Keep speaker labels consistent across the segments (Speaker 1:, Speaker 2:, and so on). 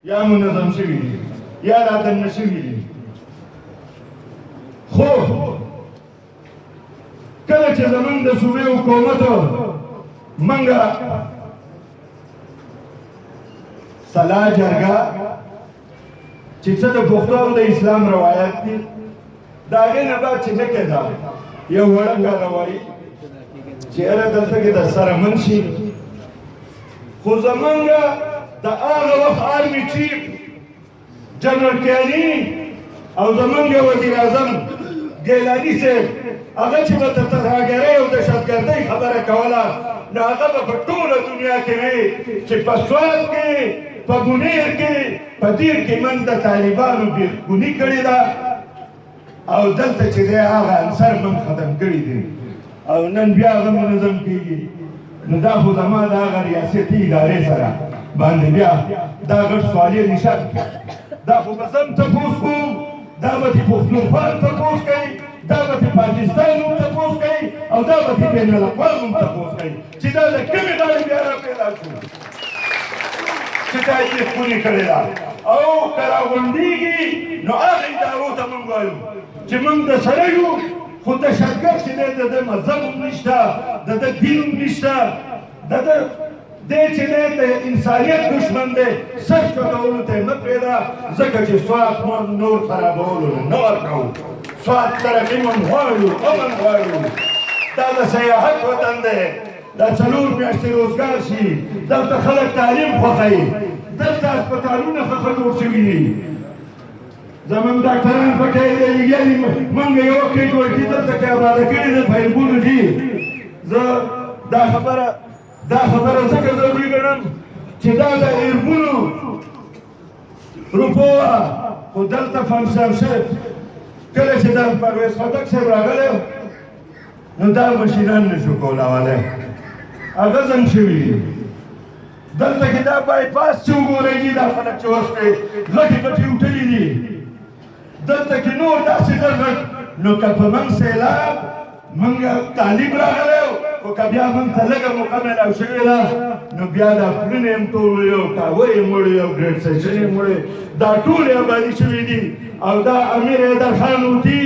Speaker 1: یا منظم شوي دي یا رادنه شوي دي. خو کله چې زمونږ د صوبې حکومت منګه سلا جرګه چې څه د پښتو او د اسلام روایت دي د هغې نه بعد چې نه کېده یو وړنګه روایي چې یاره دلته کې د سره من شي. خو زمونږ د هغه وخت آرمي چیف جنرال کیاني او زمونږ وزیر اعظم ګیلاني صاحب هغه چې به د ترهګرۍ او دهشتګردۍ خبره کوله نو هغه به په ټوله دنیا کې وي چې په سوات کې په بونیر کې په دیر کې من د طالبانو بېخوني کړې ده او دلته چې دی هغه عنصر من ختم کړي دي او نن بیا هغه منظم کېږي. نو دا خو زما د هغه ریاستي ادارې سره باندې بیا دا غټ سوالي نشان دا خو به زه هم تپوس کوم دا به دې پښتونخوا تپوس کوي دا به دې پاکستان هم تپوس کوي او دا به دې بین الاقوام هم تپوس کوي چې دا د کومې ډلې بیا راپیدا شو چې دا یې خونې کړې ده او که راغونډېږي نو هغه ادارو ته موږ وایو چې موږ د سره یو خو دهشتګرد چې دی د ده مذهب هم نشته د ده دین هم نشته د ده دی چې دی د انسانیت دشمن دی سر چوټولو ته یې مه پرېږده ځکه چې سوات موږ نور خرابولو نه ورکوو. سوات ترقي موږ غواړو امن غواړو. دا د سیاحت وطن دی دا 4 میاشتې روزګار شي دلته خلک تعلیم خوښوي دلته هسپتالونه ښه جوړ شوي دي زمونږ ډاکټران پکې لګېدلي موږ یوه کې جوړ کړي دلته کې آباده کړي د فیلبونو دي. زه دا خبره ځکه ضروري ګڼم چې دا د ایربونو روپو وه خو دلته فنکشن شوی کله چې دا پرویز خټک صاحب راغلی نو دا مشینان نشو کولولی هغه زنګ شوي دي. دلته کې دا بایپاس چې وګورئ دي دا خلک چې اوس پرې غټې غټې وټلي دي دلته کې نور داسې غټ نو که په موږ سیلاب موږ تعلیم راغلی خو که بیا موږ ته لږه موقع میلاو شوې ده نو بیا دا پلونه یې ټول وړي او ټاور یې مړي او ګریډ سیشن یې مړي دا ټولې آبادي شوي دي او دا امیر حیدر خان اوتي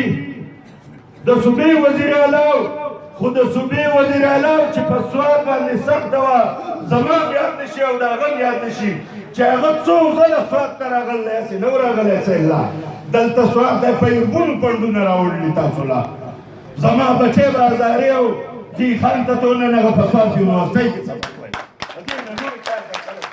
Speaker 1: د صوبې وزیر اعلی خو د صوبې وزیر اعلی چې په سوات باندې سخته وه زما یاد نشي او د هغه یاد نشي چې هغه څو ځله سوات ته راغلی هسې نه و راغلی سیلا دلته سوات دی په یربونو پنډونه راوړلي تاسو لا زما بچی به هزارې او دې خان ته ټول نن هغه په سوات یونیورسټۍ کې